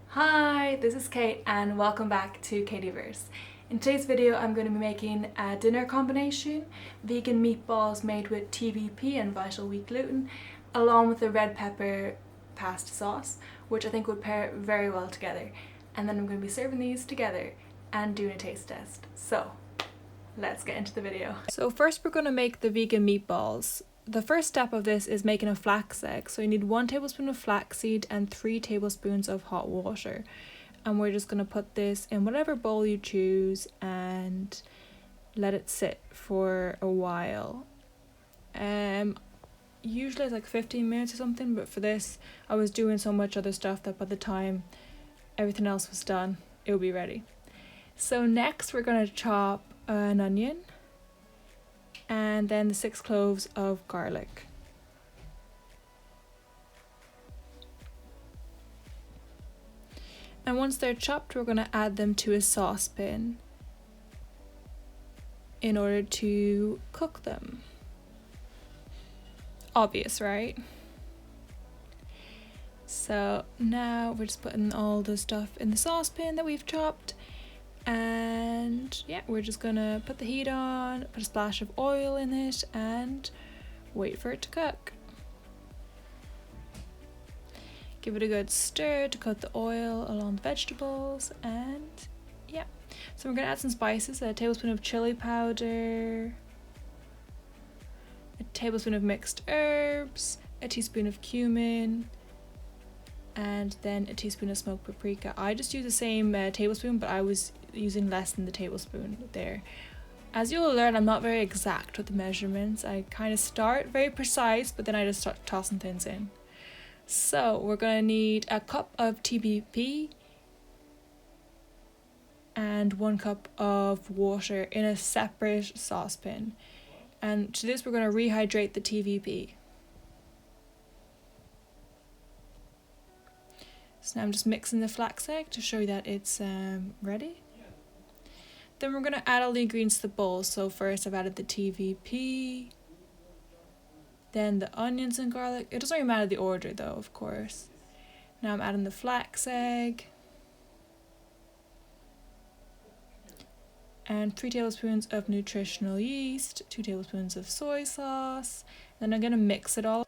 Hi, this is Kate and welcome back to Katieverse. In today's video I'm going to be making a dinner combination, vegan meatballs made with TVP and vital wheat gluten, along with a red pepper pasta sauce, which I think would pair very well together. And then I'm going to be serving these together and doing a taste test. So let's get into the video. So first we're going to make the vegan meatballs. The first step of this is making a flax egg. So you need 1 tablespoon of flaxseed and 3 tablespoons of hot water. And we're just going to put this in whatever bowl you choose and let it sit for a while. Usually it's like 15 minutes or something, but for this I was doing so much other stuff that by the time everything else was done, it will be ready. So next we're going to chop an onion and then the 6 cloves of garlic. And once they're chopped, we're going to add them to a saucepan in order to cook them. Obvious, right? So now we're just putting all the stuff in the saucepan that we've chopped. And yeah, we're just gonna put the heat on, put a splash of oil in it and wait for it to cook. Give it a good stir to coat the oil along the vegetables, and yeah. So we're gonna add some spices, a tablespoon of chili powder, a tablespoon of mixed herbs, a teaspoon of cumin, and then a teaspoon of smoked paprika. I just use the same tablespoon, but I was using less than the tablespoon there. As you will learn, I'm not very exact with the measurements. I kind of start very precise, but then I just start tossing things in. So we're going to need a cup of TVP and 1 cup of water in a separate saucepan. And to this we're going to rehydrate the TVP. So now I'm just mixing the flax egg to show you that it's ready. Then we're going to add all the ingredients to the bowl. So first I've added the TVP, then the onions and garlic. It doesn't really matter the order though, of course. Now I'm adding the flax egg and 3 tablespoons of nutritional yeast, 2 tablespoons of soy sauce. Then I'm going to mix it all.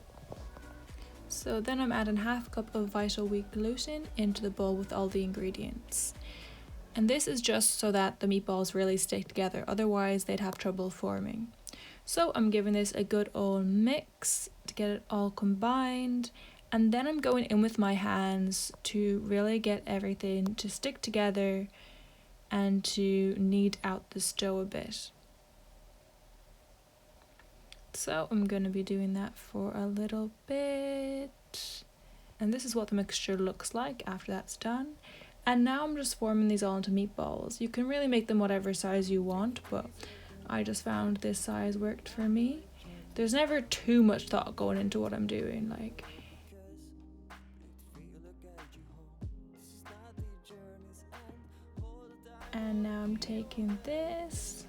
So then I'm adding half a cup of vital wheat gluten into the bowl with all the ingredients. And this is just so that the meatballs really stick together, otherwise they'd have trouble forming. So I'm giving this a good old mix to get it all combined, and then I'm going in with my hands to really get everything to stick together and to knead out the dough a bit. So I'm going to be doing that for a little bit. And this is what the mixture looks like after that's done. And now I'm just forming these all into meatballs. You can really make them whatever size you want, but I just found this size worked for me. There's never too much thought going into what I'm doing, like. And now I'm taking this.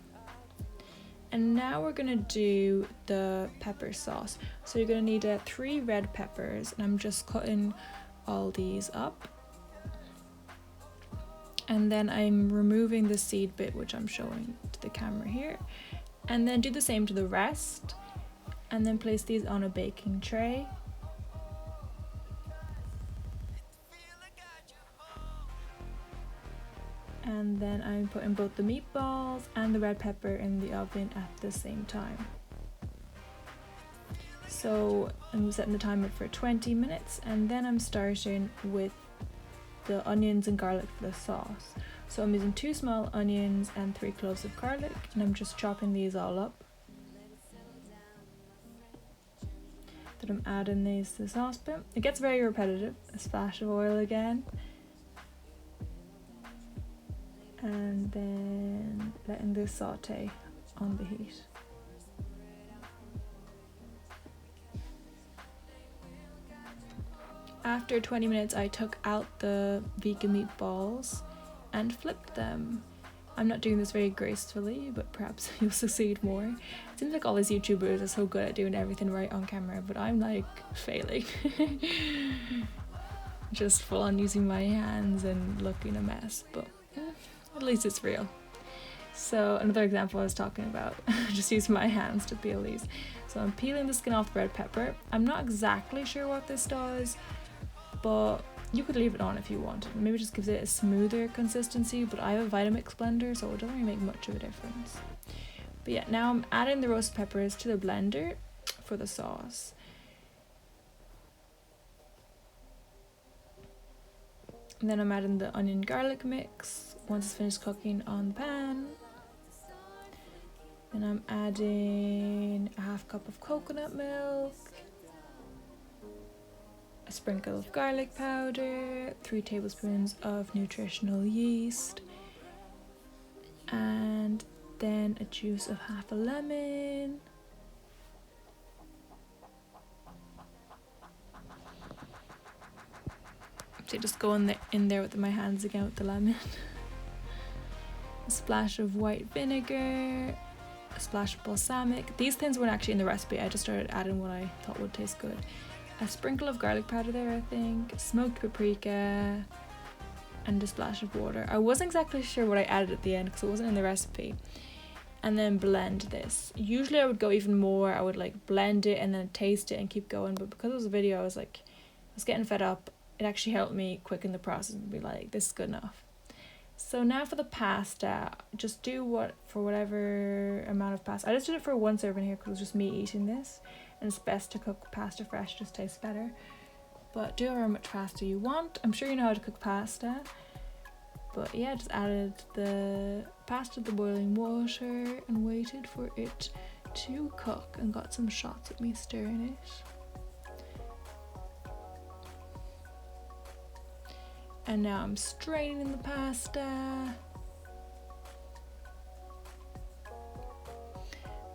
And now we're gonna do the pepper sauce. So you're gonna need 3 red peppers, and I'm just cutting all these up. And then I'm removing the seed bit, which I'm showing to the camera here. And then do the same to the rest. And then place these on a baking tray. And then I'm putting both the meatballs and the red pepper in the oven at the same time. So I'm setting the timer for 20 minutes, and then I'm starting with the onions and garlic for the sauce. So I'm using 2 small onions and 3 cloves of garlic, and I'm just chopping these all up. Then I'm adding these to the saucepan. It gets very repetitive. A splash of oil again. And then letting this saute on the heat. After 20 minutes I took out the vegan meatballs and flipped them. I'm not doing this very gracefully, but perhaps you'll succeed more. It seems like all these YouTubers are so good at doing everything right on camera, but I'm like failing. Just full on using my hands and looking a mess, but at least it's real. So another example I was talking about, just using my hands to peel these. So I'm peeling the skin off the red pepper. I'm not exactly sure what this does, but you could leave it on if you wanted. Maybe it just gives it a smoother consistency, but I have a Vitamix blender, so it doesn't really make much of a difference. But yeah, now I'm adding the roasted peppers to the blender for the sauce. And then I'm adding the onion garlic mix once it's finished cooking on the pan. And I'm adding a half cup of coconut milk, a sprinkle of garlic powder, 3 tablespoons of nutritional yeast, and then a juice of half a lemon. So just go in there with my hands again with the lemon. A splash of white vinegar, a splash of balsamic. These things weren't actually in the recipe, I just started adding what I thought would taste good. A sprinkle of garlic powder there, I think, smoked paprika, and a splash of water. I wasn't exactly sure what I added at the end because it wasn't in the recipe. And then blend this. Usually I would go even more, I would like blend it and then taste it and keep going, but because it was a video I was getting fed up. It actually helped me quicken the process and be like, this is good enough. So now for the pasta, just do whatever amount of pasta. I just did it for 1 serving here because it was just me eating this. And it's best to cook pasta fresh, just tastes better. But do however much pasta you want. I'm sure you know how to cook pasta. But yeah, just added the pasta to the boiling water and waited for it to cook and got some shots of me stirring it. And now I'm straining the pasta.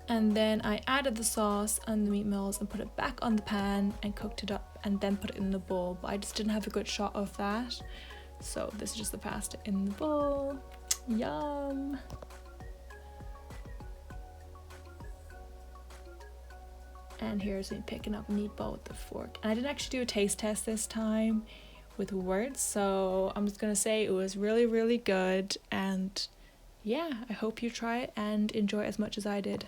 And then I added the sauce and the meatballs and put it back on the pan and cooked it up and then put it in the bowl. But I just didn't have a good shot of that. So this is just the pasta in the bowl. Yum! And here's me picking up a meatball with the fork. And I didn't actually do a taste test this time with words, so I'm just gonna say it was really, really good. And yeah, I hope you try it and enjoy it as much as I did.